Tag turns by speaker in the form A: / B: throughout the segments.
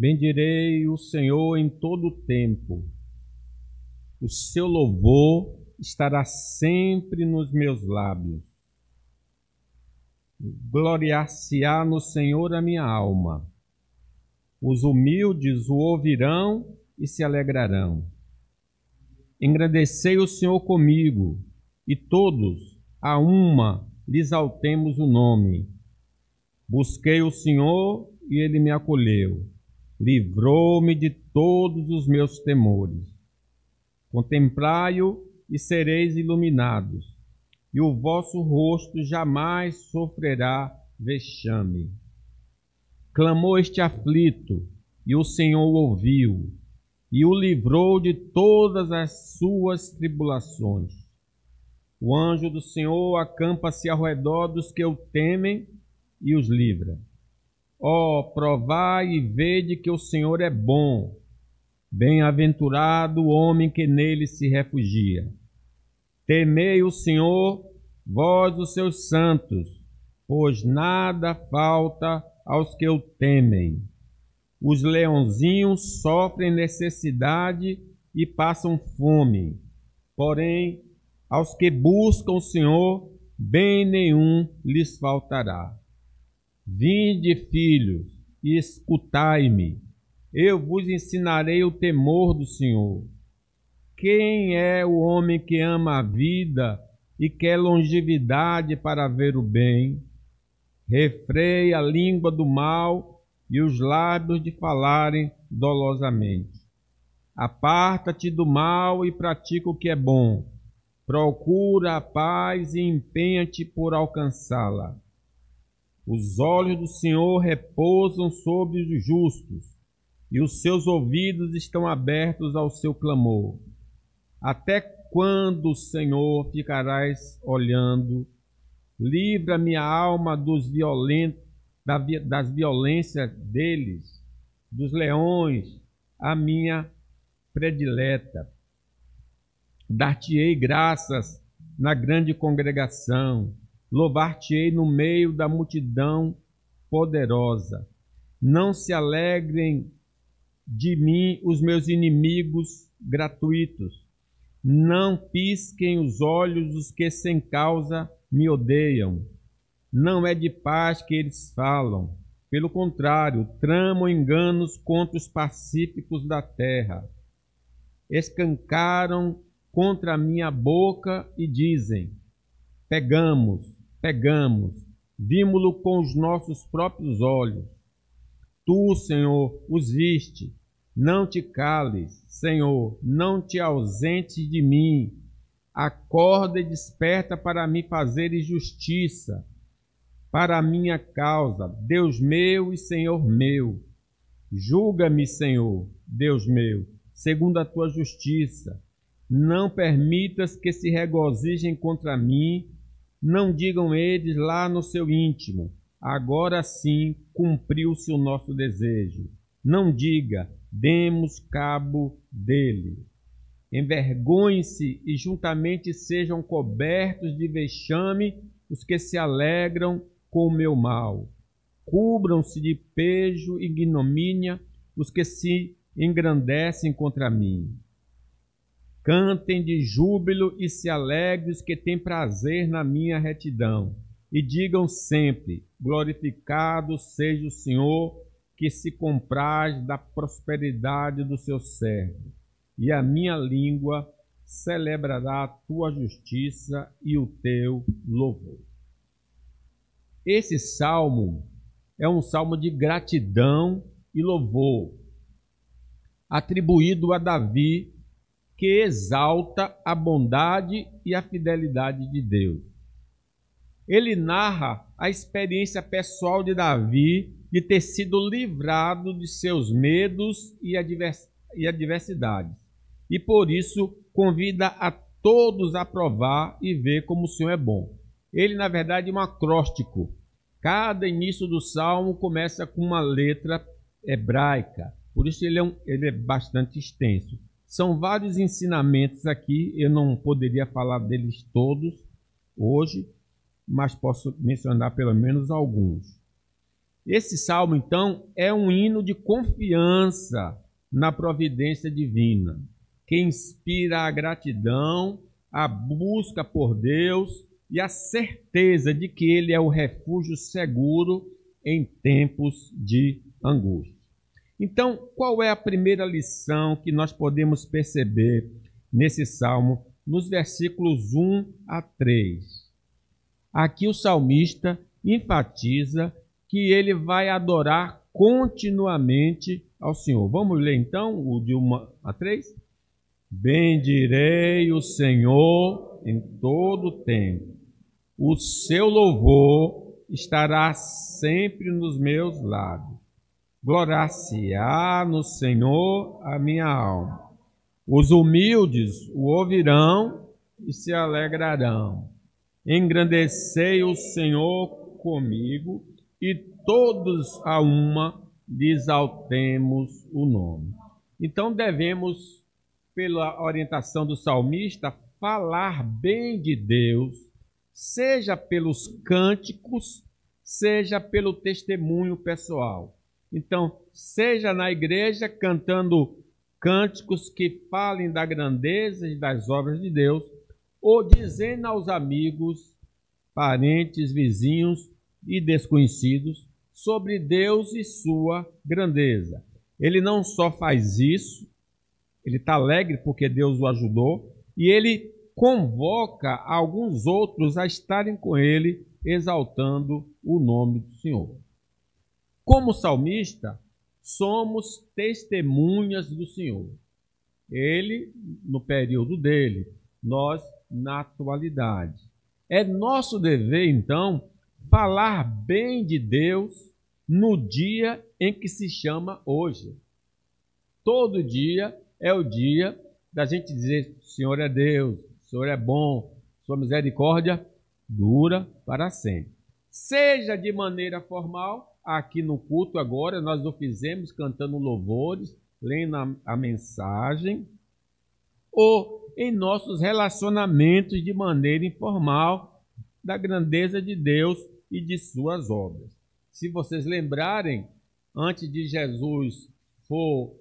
A: Bendirei o Senhor em todo o tempo. O seu louvor estará sempre nos meus lábios. Gloriar-se-á no Senhor a minha alma. Os humildes o ouvirão e se alegrarão. Engrandecei o Senhor comigo, e todos, a uma, lhe exaltemos o nome. Busquei o Senhor e ele me acolheu. Livrou-me de todos os meus temores. Contemplai-o e sereis iluminados, e o vosso rosto jamais sofrerá vexame. Clamou este aflito, e o Senhor o ouviu, e o livrou de todas as suas tribulações. O anjo do Senhor acampa-se ao redor dos que o temem e os livra. Ó, provai e vede que o Senhor é bom. Bem-aventurado o homem que nele se refugia. Temei o Senhor, vós os seus santos, pois nada falta aos que o temem. Os leãozinhos sofrem necessidade e passam fome, porém, aos que buscam o Senhor, bem nenhum lhes faltará. Vinde, filhos, e escutai-me, eu vos ensinarei o temor do Senhor. Quem é o homem que ama a vida e quer longevidade para ver o bem? Refreia a língua do mal e os lábios de falarem dolosamente. Aparta-te do mal e pratica o que é bom. Procura a paz e empenha-te por alcançá-la. Os olhos do Senhor repousam sobre os justos, e os seus ouvidos estão abertos ao seu clamor. Até quando, Senhor, ficarás olhando? Livra minha alma dos violentos, das violências deles, dos leões, a minha predileta. Dar-te-ei graças na grande congregação, louvar-te-ei no meio da multidão poderosa. Não se alegrem de mim os meus inimigos gratuitos. Não pisquem os olhos os que sem causa me odeiam. Não é de paz que eles falam. Pelo contrário, tramam enganos contra os pacíficos da terra. Escancaram contra a minha boca e dizem: pegamos, vimo-lo com os nossos próprios olhos. Tu, Senhor, os viste. Não te cales, Senhor, não te ausentes de mim. Acorda e desperta para me fazeres justiça, para a minha causa, Deus meu e Senhor meu. Julga-me, Senhor, Deus meu, segundo a tua justiça. Não permitas que se regozijem contra mim. Não digam eles lá no seu íntimo: agora sim cumpriu-se o nosso desejo. Não diga: demos cabo dele. Envergonhem-se e juntamente sejam cobertos de vexame os que se alegram com o meu mal. Cubram-se de pejo e ignomínia os que se engrandecem contra mim. Cantem de júbilo e se alegrem os que têm prazer na minha retidão. E digam sempre: glorificado seja o Senhor, que se compraz da prosperidade do seu servo. E a minha língua celebrará a tua justiça e o teu louvor. Esse salmo é um salmo de gratidão e louvor, atribuído a Davi, que exalta a bondade e a fidelidade de Deus. Ele narra a experiência pessoal de Davi de ter sido livrado de seus medos e adversidades. E por isso convida a todos a provar e ver como o Senhor é bom. Ele, na verdade, é um acróstico. Cada início do salmo começa com uma letra hebraica. Por isso ele é bastante extenso. São vários ensinamentos aqui. Eu não poderia falar deles todos hoje, mas posso mencionar pelo menos alguns. Esse salmo, então, é um hino de confiança na providência divina, que inspira a gratidão, a busca por Deus e a certeza de que Ele é o refúgio seguro em tempos de angústia. Então, qual é a primeira lição que nós podemos perceber nesse salmo, nos versículos 1 a 3? Aqui o salmista enfatiza que ele vai adorar continuamente ao Senhor. Vamos ler então o de 1 a 3? Bendirei o Senhor em todo o tempo. O seu louvor estará sempre nos meus lábios. Gloriar-se-á no Senhor a minha alma. Os humildes o ouvirão e se alegrarão. Engrandecei o Senhor comigo e todos a uma lhe exaltemos o nome. Então devemos, pela orientação do salmista, falar bem de Deus, seja pelos cânticos, seja pelo testemunho pessoal. Então, seja na igreja cantando cânticos que falem da grandeza e das obras de Deus, ou dizendo aos amigos, parentes, vizinhos e desconhecidos sobre Deus e sua grandeza. Ele não só faz isso, ele está alegre porque Deus o ajudou, e ele convoca alguns outros a estarem com ele, exaltando o nome do Senhor. Como salmista, somos testemunhas do Senhor. Ele, no período dele, nós, na atualidade. É nosso dever, então, falar bem de Deus no dia em que se chama hoje. Todo dia é o dia da gente dizer: o Senhor é Deus, o Senhor é bom, sua misericórdia dura para sempre. Seja de maneira formal, aqui no culto agora nós o fizemos cantando louvores, lendo a mensagem, ou em nossos relacionamentos de maneira informal da grandeza de Deus e de suas obras. Se vocês lembrarem, antes de Jesus for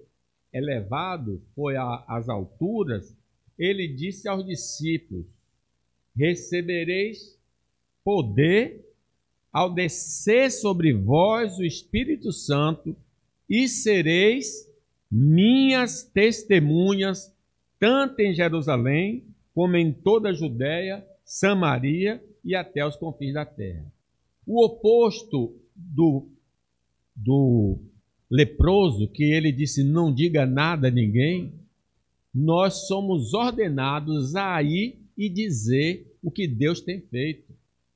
A: elevado, foi às alturas, ele disse aos discípulos: recebereis poder ao descer sobre vós o Espírito Santo, e sereis minhas testemunhas, tanto em Jerusalém, como em toda a Judéia, Samaria e até os confins da terra. O oposto do leproso, que ele disse: não diga nada a ninguém, nós somos ordenados a ir e dizer o que Deus tem feito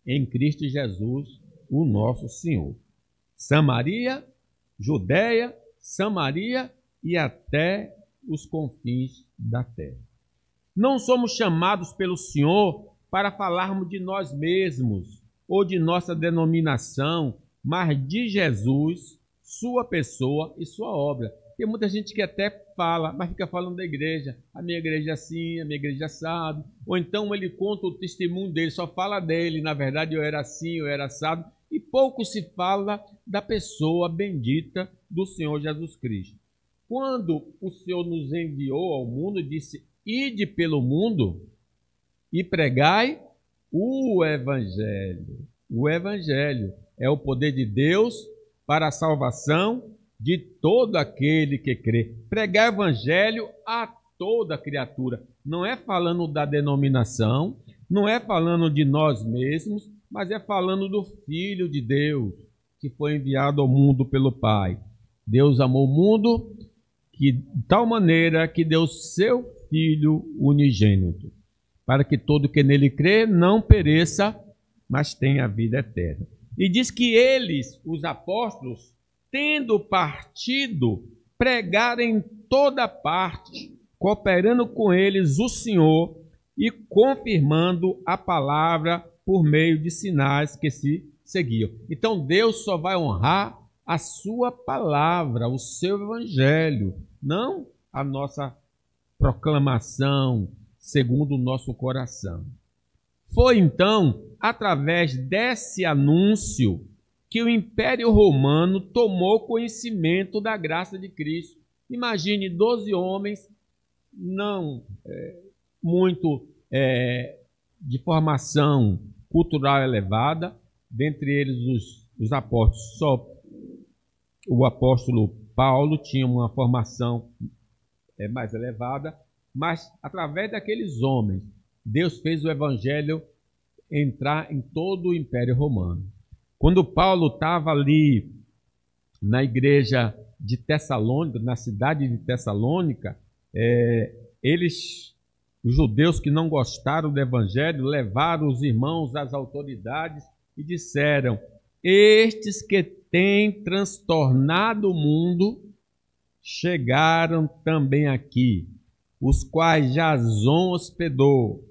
A: em Cristo Jesus, o nosso Senhor. Samaria, Judéia, Samaria e até os confins da terra. Não somos chamados pelo Senhor para falarmos de nós mesmos ou de nossa denominação, mas de Jesus, sua pessoa e sua obra. Tem muita gente que até fala, mas fica falando da igreja. A minha igreja é assim, a minha igreja é assado. Ou então ele conta o testemunho dele, só fala dele. Na verdade, eu era assim, eu era assado. E pouco se fala da pessoa bendita do Senhor Jesus Cristo. Quando o Senhor nos enviou ao mundo, disse: ide pelo mundo e pregai o Evangelho. O Evangelho é o poder de Deus para a salvação de todo aquele que crê. Pregar o Evangelho a toda criatura. Não é falando da denominação, não é falando de nós mesmos, mas é falando do Filho de Deus, que foi enviado ao mundo pelo Pai. Deus amou o mundo de tal maneira que deu seu Filho unigênito, para que todo que nele crê não pereça, mas tenha vida eterna. E diz que eles, os apóstolos, tendo partido, pregaram em toda parte, cooperando com eles o Senhor e confirmando a palavra por meio de sinais que se seguiam. Então Deus só vai honrar a sua palavra, o seu evangelho, não a nossa proclamação segundo o nosso coração. Foi então através desse anúncio que o Império Romano tomou conhecimento da graça de Cristo. Imagine 12 homens, não muito de formação cultural elevada, dentre eles os apóstolos. Só o apóstolo Paulo tinha uma formação mais elevada, mas através daqueles homens, Deus fez o evangelho entrar em todo o Império Romano. Quando Paulo estava ali na igreja de Tessalônica, na cidade de Tessalônica, os judeus que não gostaram do evangelho, levaram os irmãos às autoridades e disseram: estes que têm transtornado o mundo chegaram também aqui, os quais Jasão hospedou.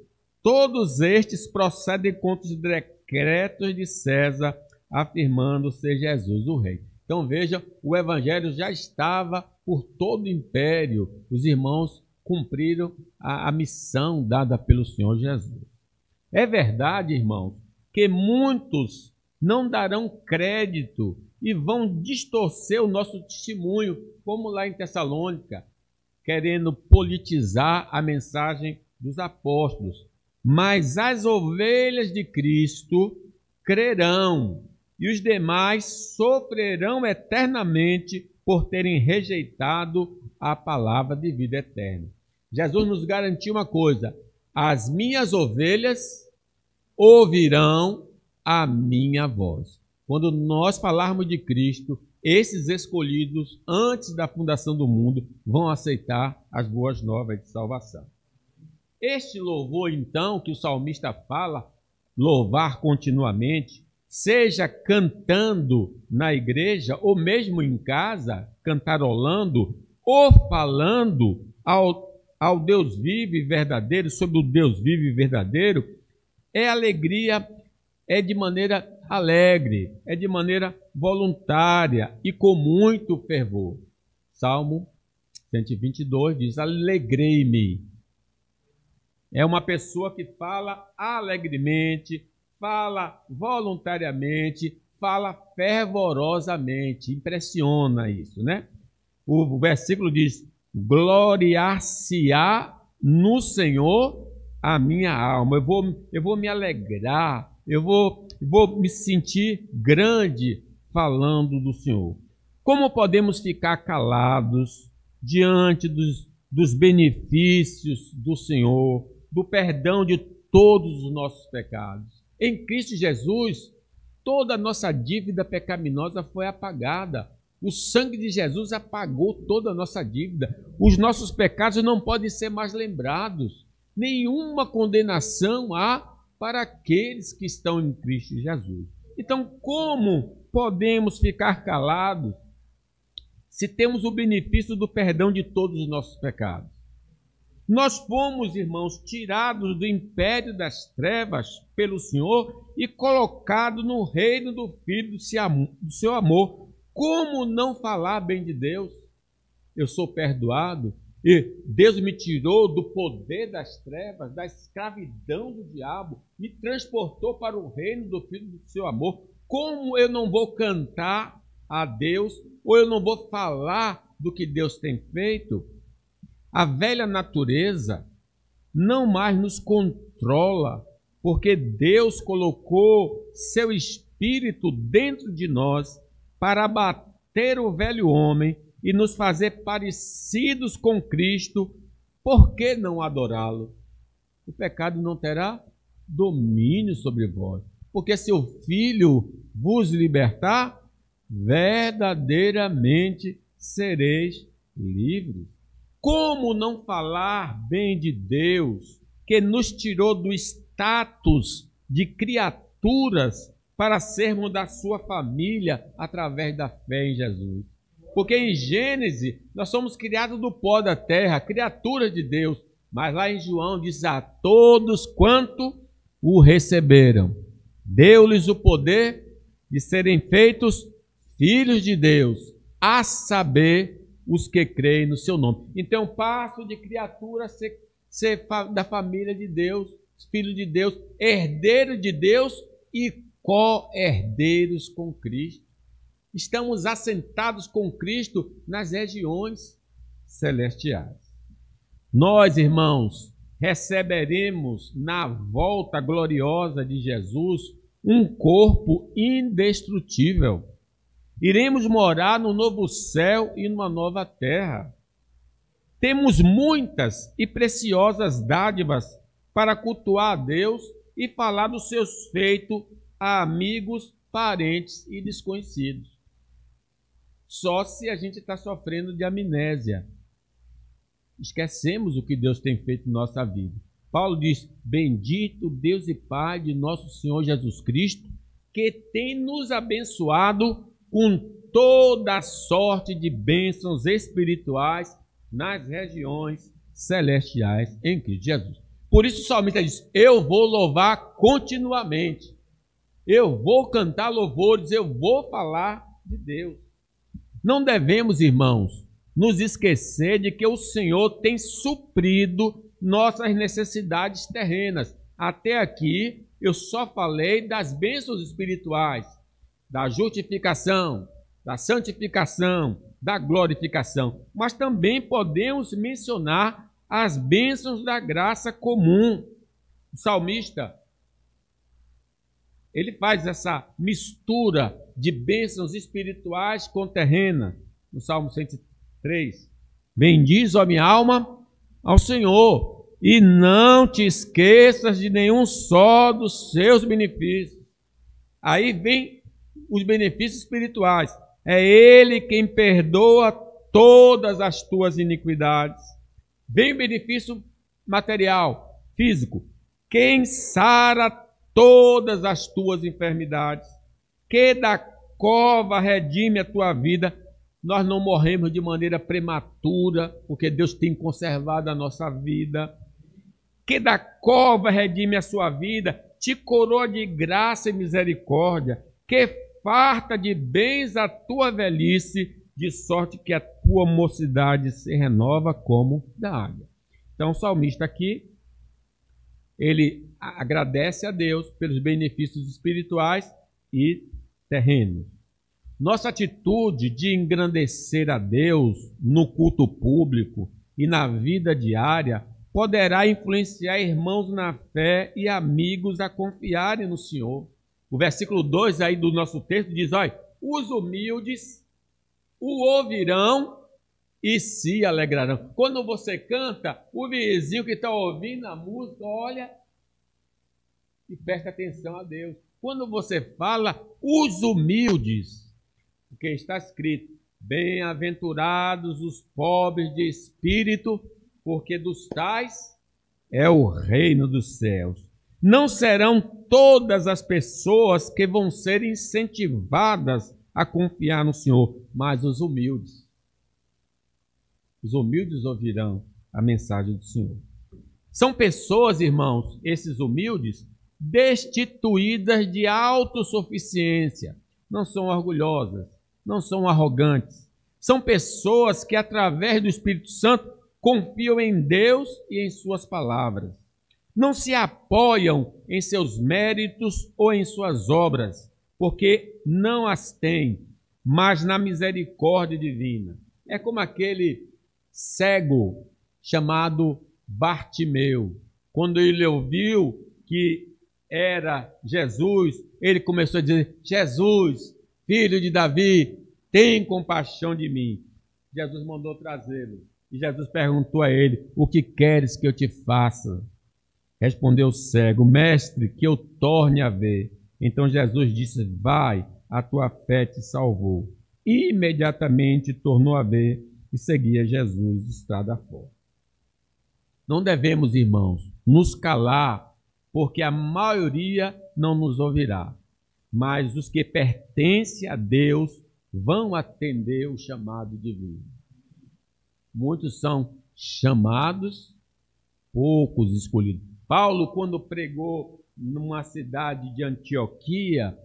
A: Todos estes procedem contra os decretos de César, afirmando ser Jesus o rei. Então veja, o evangelho já estava por todo o império. Os irmãos cumpriram a missão dada pelo Senhor Jesus. É verdade, irmãos, que muitos não darão crédito e vão distorcer o nosso testemunho, como lá em Tessalônica, querendo politizar a mensagem dos apóstolos. Mas as ovelhas de Cristo crerão, e os demais sofrerão eternamente por terem rejeitado a palavra de vida eterna. Jesus nos garantiu uma coisa: as minhas ovelhas ouvirão a minha voz. Quando nós falarmos de Cristo, esses escolhidos antes da fundação do mundo vão aceitar as boas novas de salvação. Este louvor, então, que o salmista fala, louvar continuamente, seja cantando na igreja ou mesmo em casa, cantarolando ou falando ao Deus vivo e verdadeiro, sobre o Deus vivo e verdadeiro, é alegria, é de maneira alegre, é de maneira voluntária e com muito fervor. Salmo 122 diz: alegrei-me. É uma pessoa que fala alegremente, fala voluntariamente, fala fervorosamente. Impressiona isso, né? O versículo diz: gloriar-se-á no Senhor a minha alma. Eu vou me alegrar, eu vou me sentir grande falando do Senhor. Como podemos ficar calados diante dos benefícios do Senhor, do perdão de todos os nossos pecados? Em Cristo Jesus, toda a nossa dívida pecaminosa foi apagada. O sangue de Jesus apagou toda a nossa dívida. Os nossos pecados não podem ser mais lembrados. Nenhuma condenação há para aqueles que estão em Cristo Jesus. Então, como podemos ficar calados se temos o benefício do perdão de todos os nossos pecados? Nós fomos, irmãos, tirados do império das trevas pelo Senhor e colocados no reino do Filho do seu amor. Como não falar bem de Deus? Eu sou perdoado e Deus me tirou do poder das trevas, da escravidão do diabo, me transportou para o reino do Filho do seu amor. Como eu não vou cantar a Deus ou eu não vou falar do que Deus tem feito? A velha natureza não mais nos controla, porque Deus colocou seu Espírito dentro de nós para abater o velho homem e nos fazer parecidos com Cristo. Por que não adorá-lo? O pecado não terá domínio sobre vós, porque se o Filho vos libertar, verdadeiramente sereis livres. Como não falar bem de Deus, que nos tirou do status de criaturas para sermos da sua família através da fé em Jesus? Porque em Gênesis nós somos criados do pó da terra, criaturas de Deus. Mas lá em João diz: a todos quanto o receberam, deu-lhes o poder de serem feitos filhos de Deus, a saber, os que creem no seu nome. Então, passo de criatura a ser da família de Deus, filho de Deus, herdeiro de Deus e co-herdeiros com Cristo. Estamos assentados com Cristo nas regiões celestiais. Nós, irmãos, receberemos na volta gloriosa de Jesus um corpo indestrutível. Iremos morar no novo céu e numa nova terra. Temos muitas e preciosas dádivas para cultuar a Deus e falar dos seus feitos a amigos, parentes e desconhecidos. Só se a gente está sofrendo de amnésia. Esquecemos o que Deus tem feito em nossa vida. Paulo diz: bendito Deus e Pai de nosso Senhor Jesus Cristo, que tem nos abençoado com toda a sorte de bênçãos espirituais nas regiões celestiais em Cristo Jesus. Por isso o salmista diz: eu vou louvar continuamente. Eu vou cantar louvores, eu vou falar de Deus. Não devemos, irmãos, nos esquecer de que o Senhor tem suprido nossas necessidades terrenas. Até aqui eu só falei das bênçãos espirituais, da justificação, da santificação, da glorificação. Mas também podemos mencionar as bênçãos da graça comum. O salmista, ele faz essa mistura de bênçãos espirituais com terrenas. No Salmo 103, bendiz, ó minha alma, ao Senhor, e não te esqueças de nenhum só dos seus benefícios. Aí vem os benefícios espirituais. É Ele quem perdoa todas as tuas iniquidades. Vem o benefício material, físico. Quem sara todas as tuas enfermidades, que da cova redime a tua vida. Nós não morremos de maneira prematura, porque Deus tem conservado a nossa vida. Que da cova redime a sua vida, te coroa de graça e misericórdia, que farta de bens a tua velhice, de sorte que a tua mocidade se renova como da águia. Então o salmista aqui, ele agradece a Deus pelos benefícios espirituais e terrenos. Nossa atitude de engrandecer a Deus no culto público e na vida diária poderá influenciar irmãos na fé e amigos a confiarem no Senhor. O versículo 2 aí do nosso texto diz: olha, os humildes o ouvirão e se alegrarão. Quando você canta, o vizinho que está ouvindo a música, olha e presta atenção a Deus. Quando você fala, os humildes, porque está escrito: bem-aventurados os pobres de espírito, porque dos tais é o reino dos céus. Não serão todas as pessoas que vão ser incentivadas a confiar no Senhor, mas os humildes. Os humildes ouvirão a mensagem do Senhor. São pessoas, irmãos, esses humildes, destituídas de autossuficiência. Não são orgulhosas, não são arrogantes. São pessoas que, através do Espírito Santo, confiam em Deus e em suas palavras. Não se apoiam em seus méritos ou em suas obras, porque não as têm, mas na misericórdia divina. É como aquele cego chamado Bartimeu. Quando ele ouviu que era Jesus, ele começou a dizer: Jesus, filho de Davi, tem compaixão de mim. Jesus mandou trazê-lo. E Jesus perguntou a ele: o que queres que eu te faça? Respondeu o cego: mestre, que eu torne a ver. Então Jesus disse: vai, a tua fé te salvou. E imediatamente tornou a ver e seguia Jesus estrada fora. Não devemos, irmãos, nos calar, porque a maioria não nos ouvirá. Mas os que pertencem a Deus vão atender o chamado divino. Muitos são chamados, poucos escolhidos. Paulo, quando pregou numa cidade de Antioquia,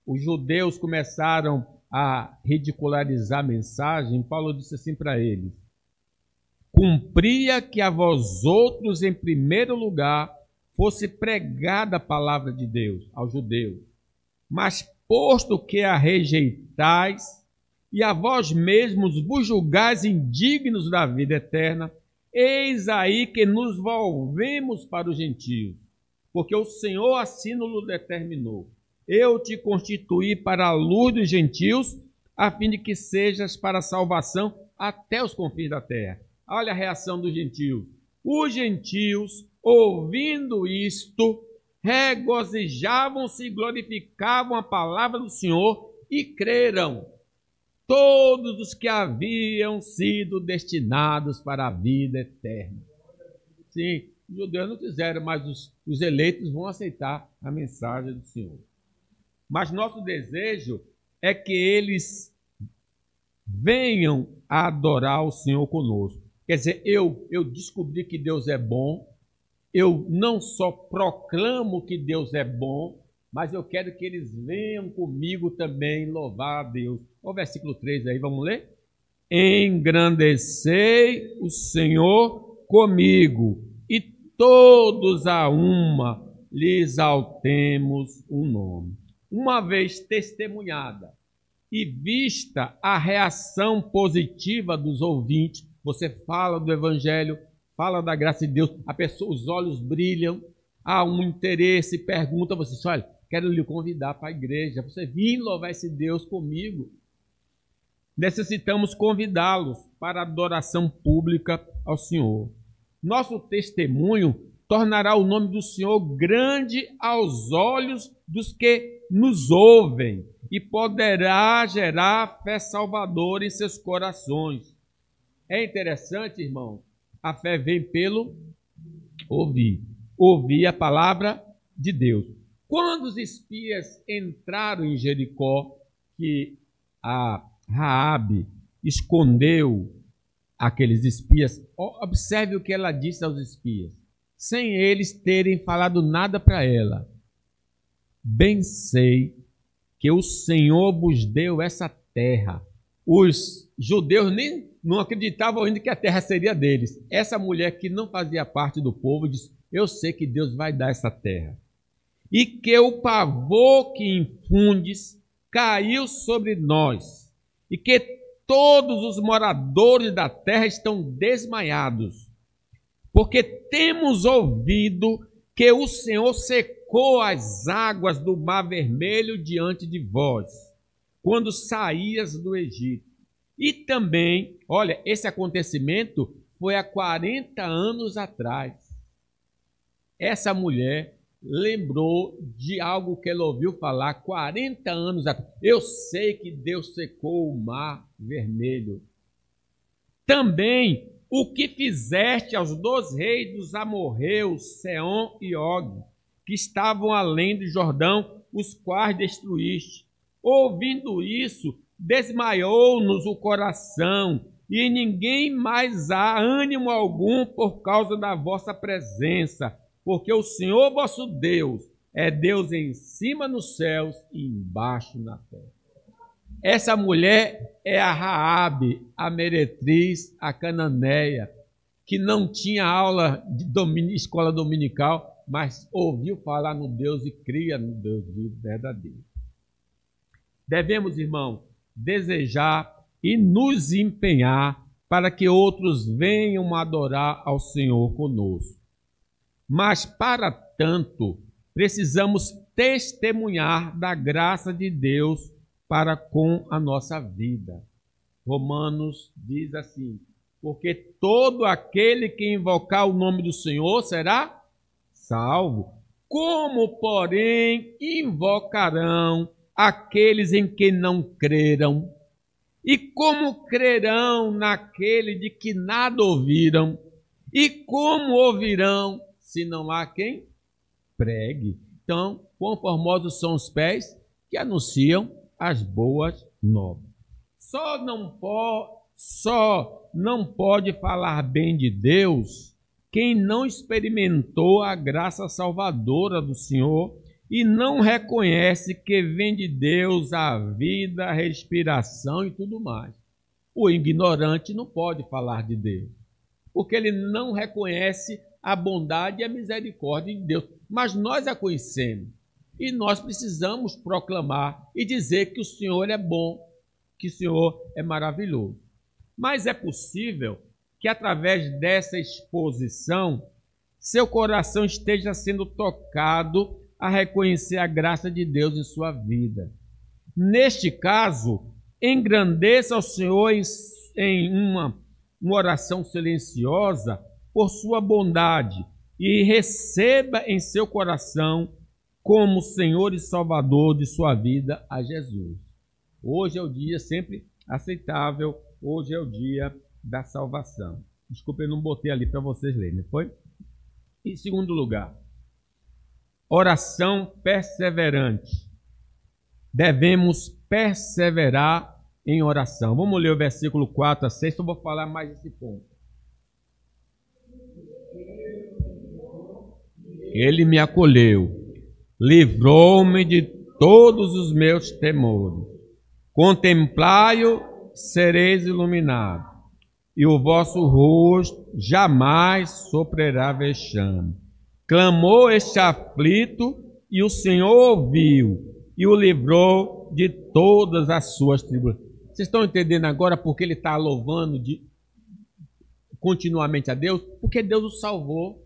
A: os judeus começaram a ridicularizar a mensagem. Paulo disse assim para eles: cumpria que a vós outros, em primeiro lugar, fosse pregada a palavra de Deus aos judeus. Mas posto que a rejeitais, e a vós mesmos vos julgais indignos da vida eterna, eis aí que nos volvemos para os gentios, porque o Senhor assim nos determinou. Eu te constituí para a luz dos gentios, a fim de que sejas para a salvação até os confins da terra. Olha a reação dos gentios. Os gentios, ouvindo isto, regozijavam-se e glorificavam a palavra do Senhor e creram todos os que haviam sido destinados para a vida eterna. Sim, os judeus não quiseram, mas os eleitos vão aceitar a mensagem do Senhor. Mas nosso desejo é que eles venham a adorar o Senhor conosco. Quer dizer, eu descobri que Deus é bom, eu não só proclamo que Deus é bom, mas eu quero que eles venham comigo também louvar a Deus. Olha o versículo 3 aí, vamos ler? Engrandecei o Senhor comigo, e todos a uma lhe exaltemos o nome. Uma vez testemunhada e vista a reação positiva dos ouvintes, você fala do Evangelho, fala da graça de Deus, a pessoa, os olhos brilham, há um interesse, pergunta a você, olha, quero lhe convidar para a igreja, você vir louvar esse Deus comigo. Necessitamos convidá-los para a adoração pública ao Senhor. Nosso testemunho tornará o nome do Senhor grande aos olhos dos que nos ouvem e poderá gerar fé salvadora em seus corações. É interessante, irmão, a fé vem pelo ouvir a palavra de Deus. Quando os espias entraram em Jericó, que a Raabe escondeu aqueles espias, observe o que ela disse aos espias, sem eles terem falado nada para ela. Bem sei que o Senhor vos deu essa terra. Os judeus nem não acreditavam ainda que a terra seria deles. Essa mulher que não fazia parte do povo disse, eu sei que Deus vai dar essa terra. E que o pavor que infundes caiu sobre nós, e que todos os moradores da terra estão desmaiados, porque temos ouvido que o Senhor secou as águas do Mar Vermelho diante de vós, quando saías do Egito. E também, olha, esse acontecimento foi há 40 anos atrás. Essa mulher lembrou de algo que ela ouviu falar 40 anos atrás. Eu sei que Deus secou o Mar Vermelho. Também o que fizeste aos 2 reis dos amorreus, Seom e Og, que estavam além do Jordão, os quais destruíste. Ouvindo isso, desmaiou-nos o coração, e ninguém mais há ânimo algum por causa da vossa presença, porque o Senhor vosso Deus é Deus em cima nos céus e embaixo na terra. Essa mulher é a Raabe, a meretriz, a cananeia, que não tinha aula de escola dominical, mas ouviu falar no Deus e cria no Deus vivo verdadeiro. Devemos, irmão, desejar e nos empenhar para que outros venham adorar ao Senhor conosco. Mas, para tanto, precisamos testemunhar da graça de Deus para com a nossa vida. Romanos diz assim, porque todo aquele que invocar o nome do Senhor será salvo. Como, porém, invocarão aqueles em que não creram? E como crerão naquele de que nada ouviram? E como ouvirão se não há quem pregue? Então, quão formosos são os pés que anunciam as boas novas. Só não pode falar bem de Deus quem não experimentou a graça salvadora do Senhor e não reconhece que vem de Deus a vida, a respiração e tudo mais. O ignorante não pode falar de Deus, porque ele não reconhece a bondade e a misericórdia de Deus, mas nós a conhecemos e nós precisamos proclamar e dizer que o Senhor é bom, que o Senhor é maravilhoso. Mas é possível que através dessa exposição seu coração esteja sendo tocado a reconhecer a graça de Deus em sua vida. Neste caso, engrandeça ao Senhor em uma oração silenciosa por sua bondade e receba em seu coração como Senhor e Salvador de sua vida a Jesus. Hoje é o dia sempre aceitável, hoje é o dia da salvação. Desculpa, eu não botei ali para vocês lerem, não foi? Em segundo lugar, oração perseverante. Devemos perseverar em oração. Vamos ler o versículo 4 a 6, eu vou falar mais desse ponto. Ele me acolheu, livrou-me de todos os meus temores. Contemplai-o, sereis iluminados, e o vosso rosto jamais sofrerá vexame. Clamou este aflito, e o Senhor ouviu, e o livrou de todas as suas tribulações. Vocês estão entendendo agora porque ele está louvando continuamente a Deus? Porque Deus o salvou.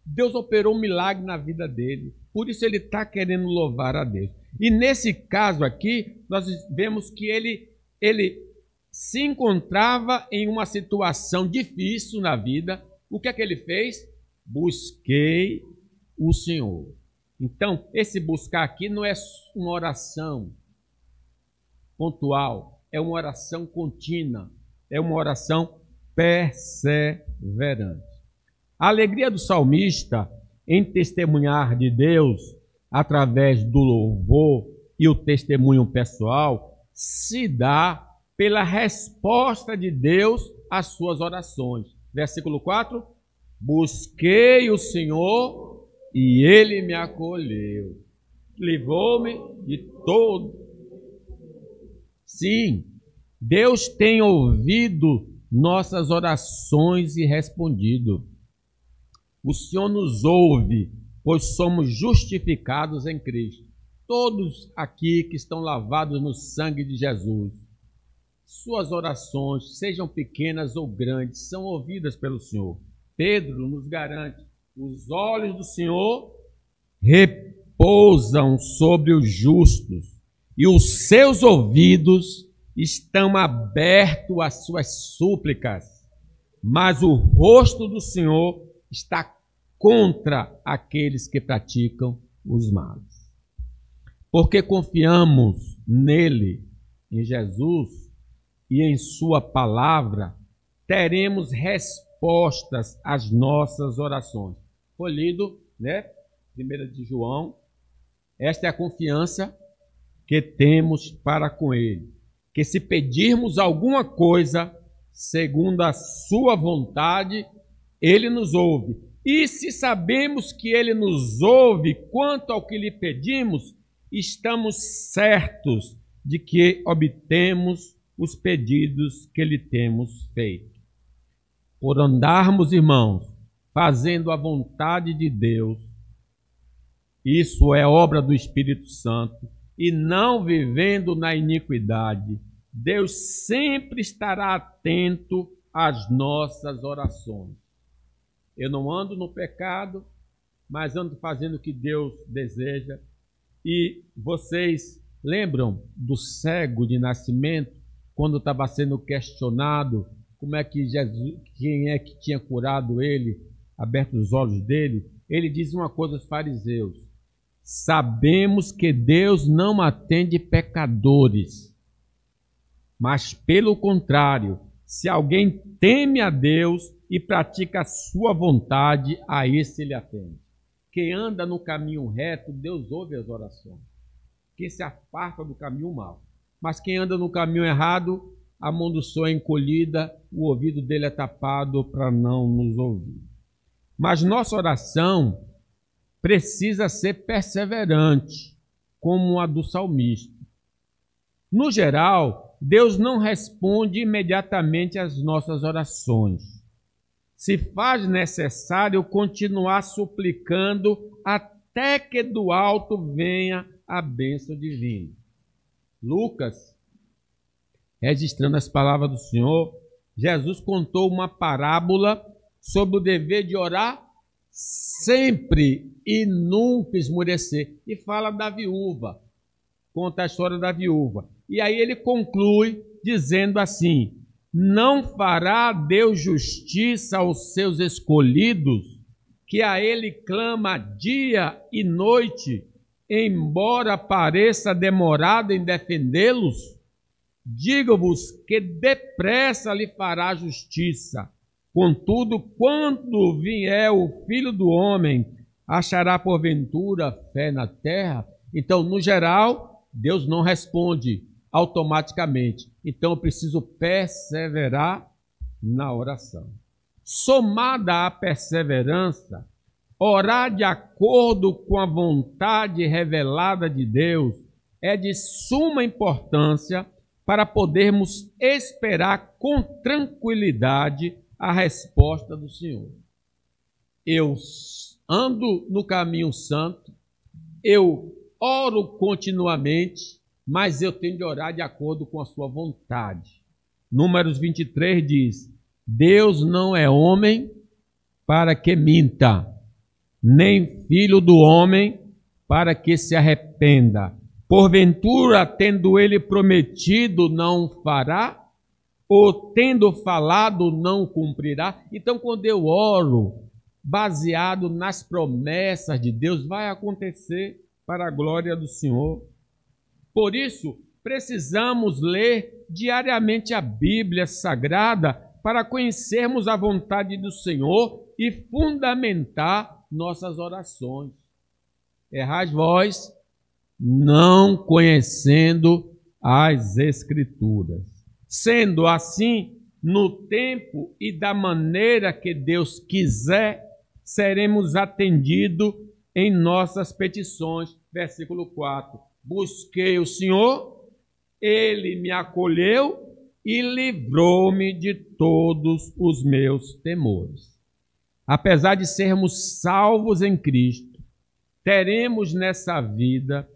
A: Deus operou um milagre na vida dele. Por isso ele está querendo louvar a Deus. E nesse caso aqui, nós vemos que ele se encontrava em uma situação difícil na vida. O que é que ele fez? Busquei o Senhor. Então, esse buscar aqui não é uma oração pontual, é uma oração contínua, é uma oração perseverante. A alegria do salmista em testemunhar de Deus através do louvor e o testemunho pessoal se dá pela resposta de Deus às suas orações. Versículo 4: busquei o Senhor e ele me acolheu, livrou-me de todo. Sim, Deus tem ouvido nossas orações e respondido. O Senhor nos ouve, pois somos justificados em Cristo. Todos aqui que estão lavados no sangue de Jesus, suas orações, sejam pequenas ou grandes, são ouvidas pelo Senhor. Pedro nos garante: os olhos do Senhor repousam sobre os justos e os seus ouvidos estão abertos às suas súplicas, mas o rosto do Senhor está contra aqueles que praticam os males. Porque confiamos nele, em Jesus e em sua palavra, teremos respostas às nossas orações. Foi lido, né? 1 de João. Esta é a confiança que temos para com ele, que se pedirmos alguma coisa segundo a sua vontade, ele nos ouve. E se sabemos que ele nos ouve quanto ao que lhe pedimos, estamos certos de que obtemos os pedidos que lhe temos feito. Por andarmos, irmãos, fazendo a vontade de Deus, isso é obra do Espírito Santo, e não vivendo na iniquidade, Deus sempre estará atento às nossas orações. Eu não ando no pecado, mas ando fazendo o que Deus deseja. E vocês lembram do cego de nascimento, quando estava sendo questionado como é que Jesus, quem é que tinha curado ele, aberto os olhos dele? Ele diz uma coisa aos fariseus: sabemos que Deus não atende pecadores, mas pelo contrário, se alguém teme a Deus e pratica a sua vontade, a esse ele atende. Quem anda no caminho reto, Deus ouve as orações. Quem se aparta do caminho mau. Mas quem anda no caminho errado, a mão do Senhor é encolhida, o ouvido dele é tapado para não nos ouvir. Mas nossa oração precisa ser perseverante, como a do salmista. No geral, Deus não responde imediatamente às nossas orações. se faz necessário continuar suplicando até que do alto venha a bênção divina. Lucas, registrando as palavras do Senhor, Jesus contou uma parábola sobre o dever de orar sempre e nunca esmorecer. E fala da viúva, conta a história da viúva. E aí ele conclui dizendo assim: não fará Deus justiça aos seus escolhidos, que a ele clama dia e noite, embora pareça demorado em defendê-los? Digo-vos que depressa lhe fará justiça. Contudo, quando vier o Filho do Homem, achará porventura fé na terra? Então, no geral, Deus não responde automaticamente. Então, eu preciso perseverar na oração. Somada à perseverança, orar de acordo com a vontade revelada de Deus é de suma importância para podermos esperar com tranquilidade a resposta do Senhor. Eu ando no caminho santo, eu oro continuamente, mas eu tenho de orar de acordo com a sua vontade. Números 23 diz: Deus não é homem para que minta, nem filho do homem para que se arrependa. Porventura, tendo ele prometido, não fará? Ou tendo falado, não cumprirá? Então, quando eu oro baseado nas promessas de Deus, vai acontecer para a glória do Senhor. Por isso, precisamos ler diariamente a Bíblia Sagrada para conhecermos a vontade do Senhor e fundamentar nossas orações. Errais vós, não conhecendo as Escrituras. Sendo assim, no tempo e da maneira que Deus quiser, seremos atendidos em nossas petições. Versículo 4. Busquei o Senhor, Ele me acolheu e livrou-me de todos os meus temores. Apesar de sermos salvos em Cristo, teremos nessa vida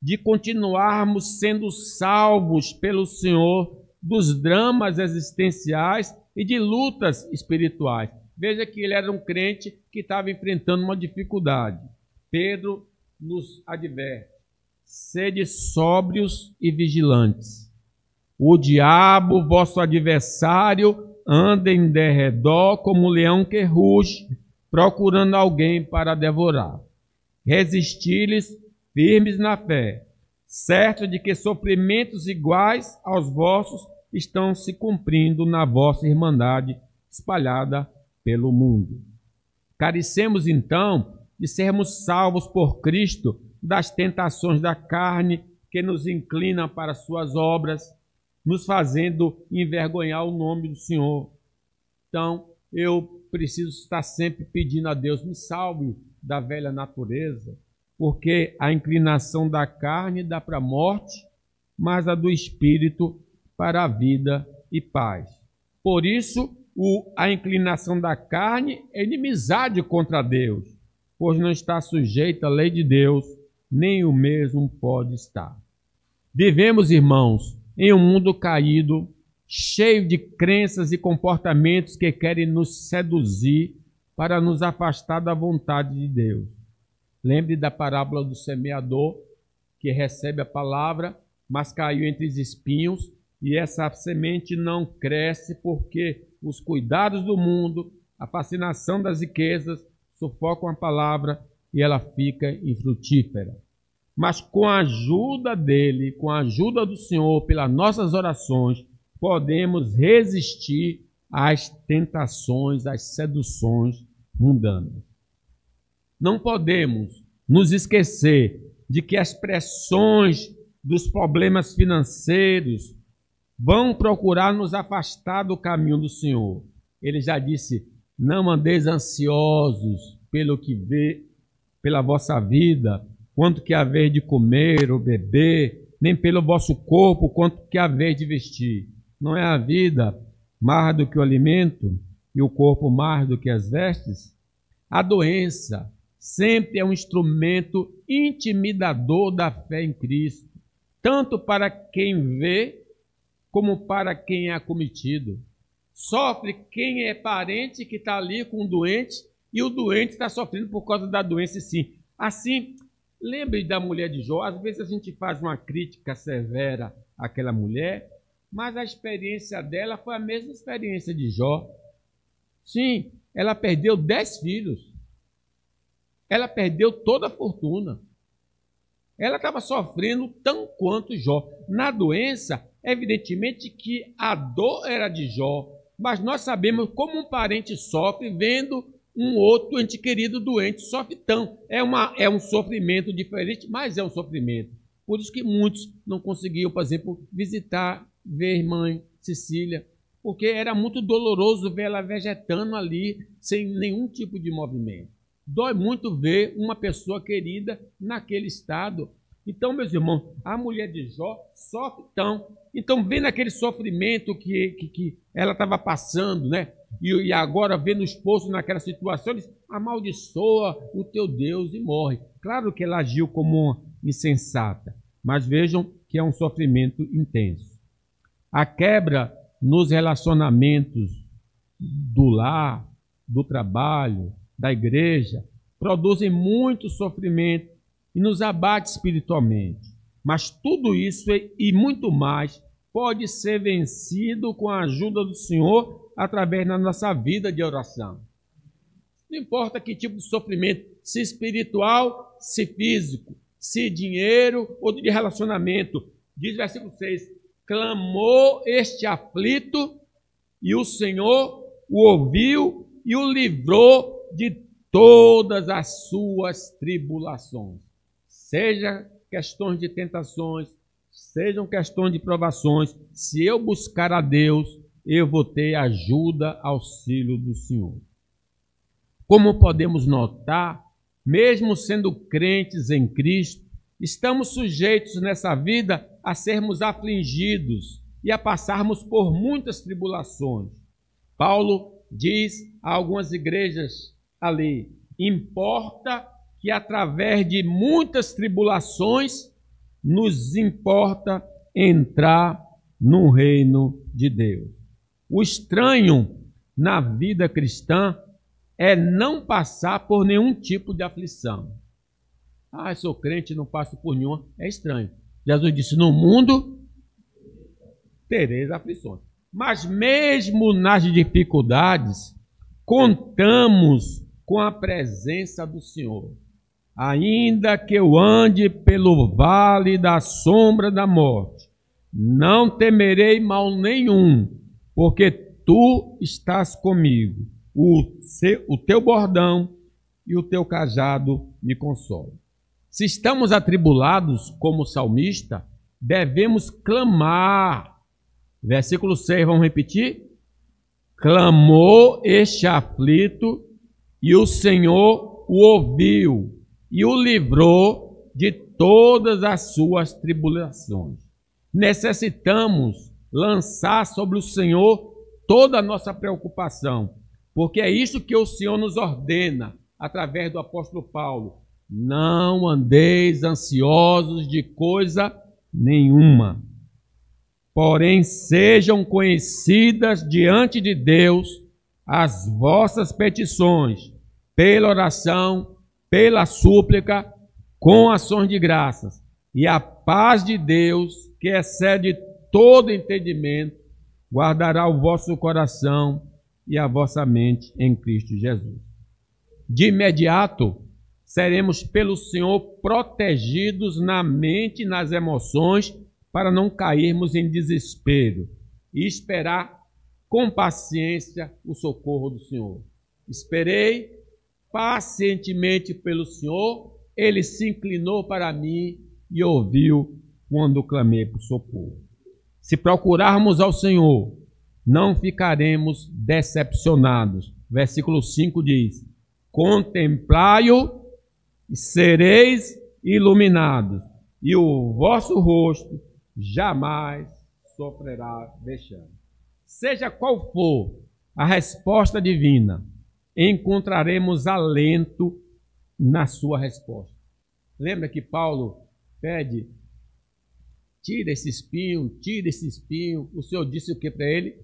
A: de continuarmos sendo salvos pelo Senhor dos dramas existenciais e de lutas espirituais. Veja que ele era um crente que estava enfrentando uma dificuldade. Pedro nos adverte: sede sóbrios e vigilantes. O diabo, vosso adversário, anda em derredor como um leão que ruge, procurando alguém para devorar. Resisti-lhes firmes na fé, certo de que sofrimentos iguais aos vossos estão se cumprindo na vossa irmandade espalhada pelo mundo. Carecemos, então, de sermos salvos por Cristo das tentações da carne que nos inclinam para suas obras, nos fazendo envergonhar o nome do Senhor. Então, eu preciso estar sempre pedindo a Deus: me salve da velha natureza, porque a inclinação da carne dá para a morte, mas a do Espírito para a vida e paz. Por isso, a inclinação da carne é inimizade contra Deus, pois não está sujeita à lei de Deus, nem o mesmo pode estar. Vivemos, irmãos, em um mundo caído, cheio de crenças e comportamentos que querem nos seduzir para nos afastar da vontade de Deus. Lembre da parábola do semeador, que recebe a palavra, mas caiu entre os espinhos, e essa semente não cresce porque os cuidados do mundo, a fascinação das riquezas, sufocam a palavra e ela fica infrutífera. Mas com a ajuda dele, com a ajuda do Senhor, pelas nossas orações, podemos resistir às tentações, às seduções mundanas. Não podemos nos esquecer de que as pressões dos problemas financeiros vão procurar nos afastar do caminho do Senhor. Ele já disse: não andeis ansiosos pelo que vê, pela vossa vida, quanto que haver de comer ou beber, nem pelo vosso corpo, quanto que haver de vestir. Não é a vida mais do que o alimento, e o corpo mais do que as vestes? A doença sempre é um instrumento intimidador da fé em Cristo, tanto para quem vê como para quem é acometido. Sofre quem é parente que está ali com o doente e o doente está sofrendo por causa da doença, sim. Assim, lembre da mulher de Jó. Às vezes a gente faz uma crítica severa àquela mulher, mas a experiência dela foi a mesma experiência de Jó. Sim, ela perdeu 10 filhos. Ela perdeu toda a fortuna. Ela estava sofrendo tão quanto Jó. Na doença, evidentemente que a dor era de Jó, mas nós sabemos como um parente sofre vendo um outro ente querido doente, sofre tão. É um sofrimento diferente, mas é um sofrimento. Por isso que muitos não conseguiam, por exemplo, visitar, ver a irmã Cecília, porque era muito doloroso ver ela vegetando ali, sem nenhum tipo de movimento. Dói muito ver uma pessoa querida naquele estado. Então, meus irmãos, a mulher de Jó sofre tão. Então, vendo aquele sofrimento que ela estava passando, né? E agora vendo o esposo naquela situação, ele diz, amaldiçoa o teu Deus e morre. Claro que ela agiu como uma insensata, mas vejam que é um sofrimento intenso. A quebra nos relacionamentos do lar, do trabalho, da igreja, produzem muito sofrimento e nos abate espiritualmente. Mas tudo isso e muito mais pode ser vencido com a ajuda do Senhor através da nossa vida de oração. Não importa que tipo de sofrimento, se espiritual, se físico, se dinheiro ou de relacionamento. Diz o versículo 6, clamou este aflito e o Senhor o ouviu e o livrou de todas as suas tribulações. Seja questões de tentações, sejam questões de provações, se eu buscar a Deus, eu vou ter ajuda, auxílio do Senhor. Como podemos notar, mesmo sendo crentes em Cristo, estamos sujeitos nessa vida a sermos afligidos e a passarmos por muitas tribulações. Paulo diz a algumas igrejas ali, importa que através de muitas tribulações nos importa entrar no reino de Deus. O estranho na vida cristã é não passar por nenhum tipo de aflição. Ah, eu sou crente, não passo por nenhuma. É estranho. Jesus disse, no mundo tereis aflições. Mas mesmo nas dificuldades, contamos com a presença do Senhor. Ainda que eu ande pelo vale da sombra da morte, não temerei mal nenhum, porque tu estás comigo. O teu bordão e o teu cajado me consolam. Se estamos atribulados, como salmista, devemos clamar. Versículo 6, vamos repetir? Clamou este aflito e o Senhor o ouviu e o livrou de todas as suas tribulações. Necessitamos lançar sobre o Senhor toda a nossa preocupação, porque é isso que o Senhor nos ordena através do apóstolo Paulo. Não andeis ansiosos de coisa nenhuma, porém sejam conhecidas diante de Deus as vossas petições, pela oração, pela súplica, com ações de graças. E a paz de Deus, que excede todo entendimento, guardará o vosso coração e a vossa mente em Cristo Jesus. De imediato, seremos pelo Senhor protegidos na mente e nas emoções para não cairmos em desespero e esperar com paciência o socorro do Senhor. Esperei pacientemente pelo Senhor, Ele se inclinou para mim e ouviu quando clamei por socorro. Se procurarmos ao Senhor, não ficaremos decepcionados. Versículo 5 diz, contemplai-o e sereis iluminados, e o vosso rosto jamais sofrerá vexame. Seja qual for a resposta divina, encontraremos alento na sua resposta. Lembra que Paulo pede, tira esse espinho, tira esse espinho. O Senhor disse o que para ele?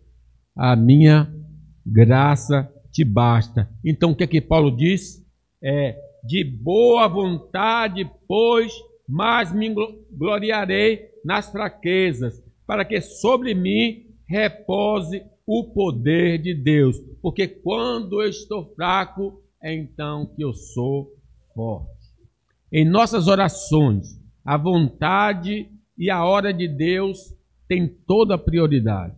A: A minha graça te basta. Então o que é que Paulo diz? De boa vontade, pois, mas me gloriarei nas fraquezas, para que sobre mim repose o poder de Deus. Porque quando eu estou fraco, é então que eu sou forte. Em nossas orações, a vontade e a hora de Deus tem toda a prioridade.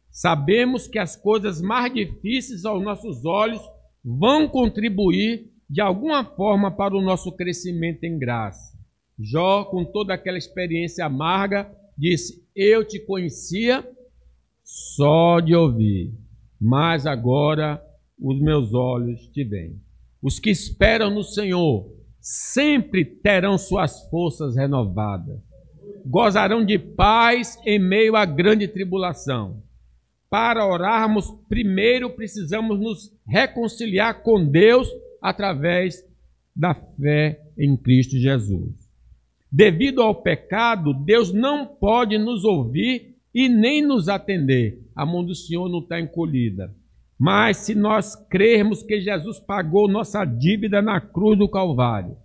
A: Sabemos que as coisas mais difíceis aos nossos olhos vão contribuir de alguma forma para o nosso crescimento em graça. Jó, com toda aquela experiência amarga, disse: eu te conhecia só de ouvir, mas agora os meus olhos te veem. Os que esperam no Senhor sempre terão suas forças renovadas. Gozarão de paz em meio à grande tribulação. Para orarmos, primeiro precisamos nos reconciliar com Deus através da fé em Cristo Jesus. Devido ao pecado, Deus não pode nos ouvir e nem nos atender. A mão do Senhor não está encolhida. Mas se nós crermos que Jesus pagou nossa dívida na cruz do Calvário,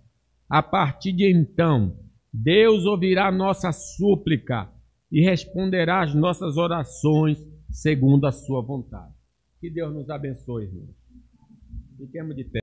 A: a partir de então, Deus ouvirá nossa súplica e responderá às nossas orações segundo a sua vontade. Que Deus nos abençoe, irmãos. Fiquemos de pé.